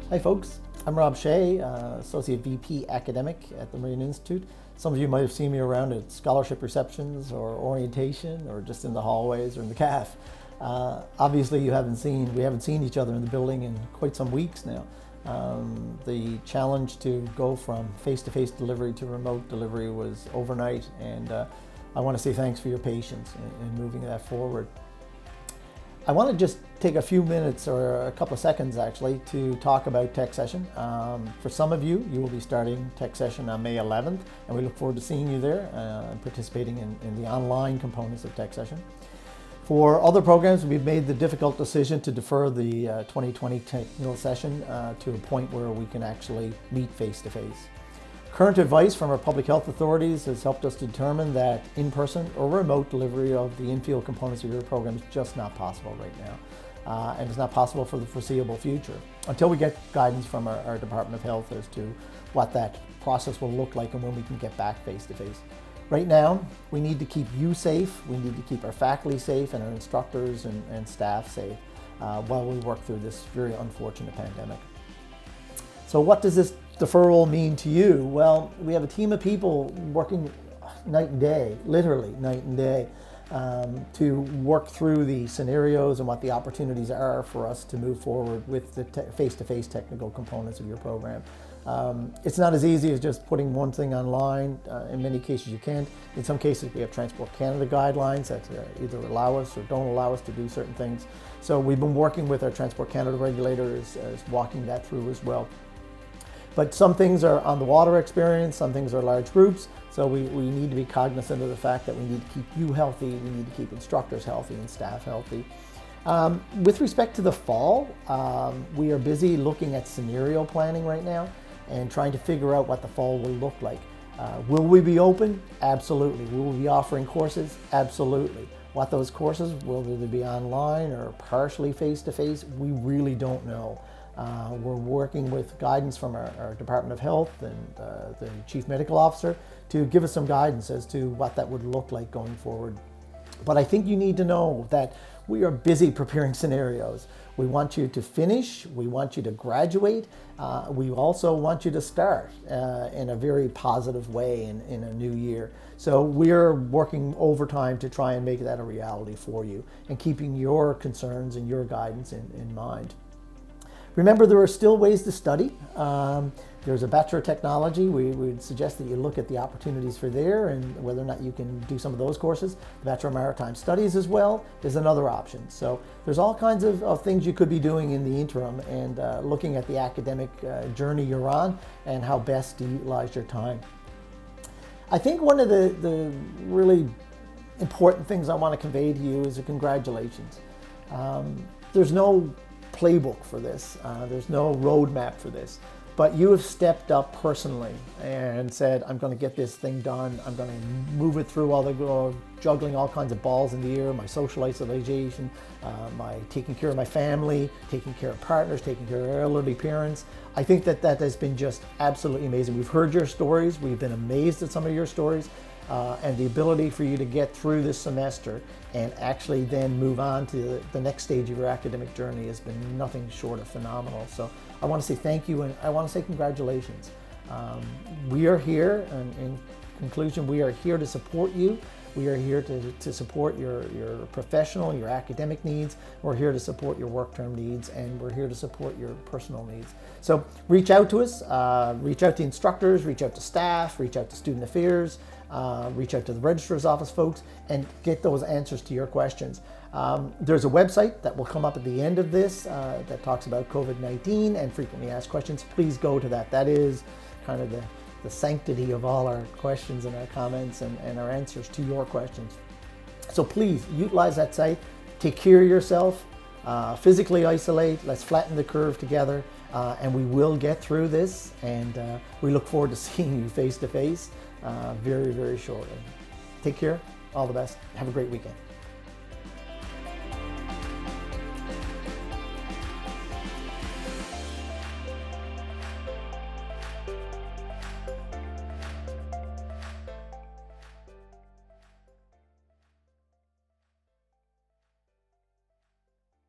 Hi folks, I'm Rob Shea, Associate VP Academic at the Marine Institute. Some of you might have seen me around at scholarship receptions or orientation or just in the hallways or in the CAF. Obviously we haven't seen each other in the building in quite some weeks now. The challenge to go from face-to-face delivery to remote delivery was overnight, and I want to say thanks for your patience in moving that forward. I want to just take a few minutes or a couple of seconds actually to talk about Tech Session. For some of you, you will be starting Tech Session on May 11th, and we look forward to seeing you there and participating in the online components of Tech Session. For other programs, we've made the difficult decision to defer the 2020 technical session to a point where we can actually meet face-to-face. Current advice from our public health authorities has helped us determine that in-person or remote delivery of the in-field components of your program is just not possible right now. And it's not possible for the foreseeable future until we get guidance from our Department of Health as to what that process will look like and when we can get back face-to-face. Right now, we need to keep you safe, we need to keep our faculty safe and our instructors and staff safe while we work through this very unfortunate pandemic. So what does this deferral mean to you? Well, we have a team of people working night and day, literally night and day, to work through the scenarios and what the opportunities are for us to move forward with the face-to-face technical components of your program. It's not as easy as just putting one thing online. In many cases you can't. In some cases we have Transport Canada guidelines that either allow us or don't allow us to do certain things. So we've been working with our Transport Canada regulators as walking that through as well. But some things are on the water experience, some things are large groups, so we need to be cognizant of the fact that we need to keep you healthy, we need to keep instructors healthy and staff healthy. With respect to the fall, we are busy looking at scenario planning right now and trying to figure out what the fall will look like. Will we be open? Absolutely. Will we be offering courses? Absolutely. What those courses, will they be online or partially face-to-face? We really don't know. We're working with guidance from our Department of Health and the Chief Medical Officer to give us some guidance as to what that would look like going forward. But I think you need to know that we are busy preparing scenarios. We want you to finish, we want you to graduate, we also want you to start in a very positive way in a new year. So we're working overtime to try and make that a reality for you and keeping your concerns and your guidance in mind. Remember, there are still ways to study. There's a Bachelor of Technology. We would suggest that you look at the opportunities for there and whether or not you can do some of those courses. The Bachelor of Maritime Studies as well is another option. So there's all kinds of things you could be doing in the interim and looking at the academic journey you're on and how best to utilize your time. I think one of the really important things I want to convey to you is a congratulations. There's no playbook for this. There's no roadmap for this, but you have stepped up personally and said, I'm going to get this thing done. I'm going to move it through juggling all kinds of balls in the air, my social isolation, my taking care of my family, taking care of partners, taking care of elderly parents. I think that has been just absolutely amazing. We've heard your stories. We've been amazed at some of your stories. And the ability for you to get through this semester and actually then move on to the next stage of your academic journey has been nothing short of phenomenal. So I want to say thank you and I want to say congratulations. We are here, and in conclusion, we are here to support you. We are here to support your professional, your academic needs. We're here to support your work term needs, and we're here to support your personal needs. So reach out to us, reach out to instructors, reach out to staff, reach out to student affairs, reach out to the registrar's office folks and get those answers to your questions. There's a website that will come up at the end of this that talks about COVID-19 and frequently asked questions. Please go to that. That is kind of the sanctity of all our questions and our comments and our answers to your questions. So please utilize that site, take care of yourself, physically isolate, let's flatten the curve together, and we will get through this, and we look forward to seeing you face to face very, very shortly. Take care, all the best, have a great weekend.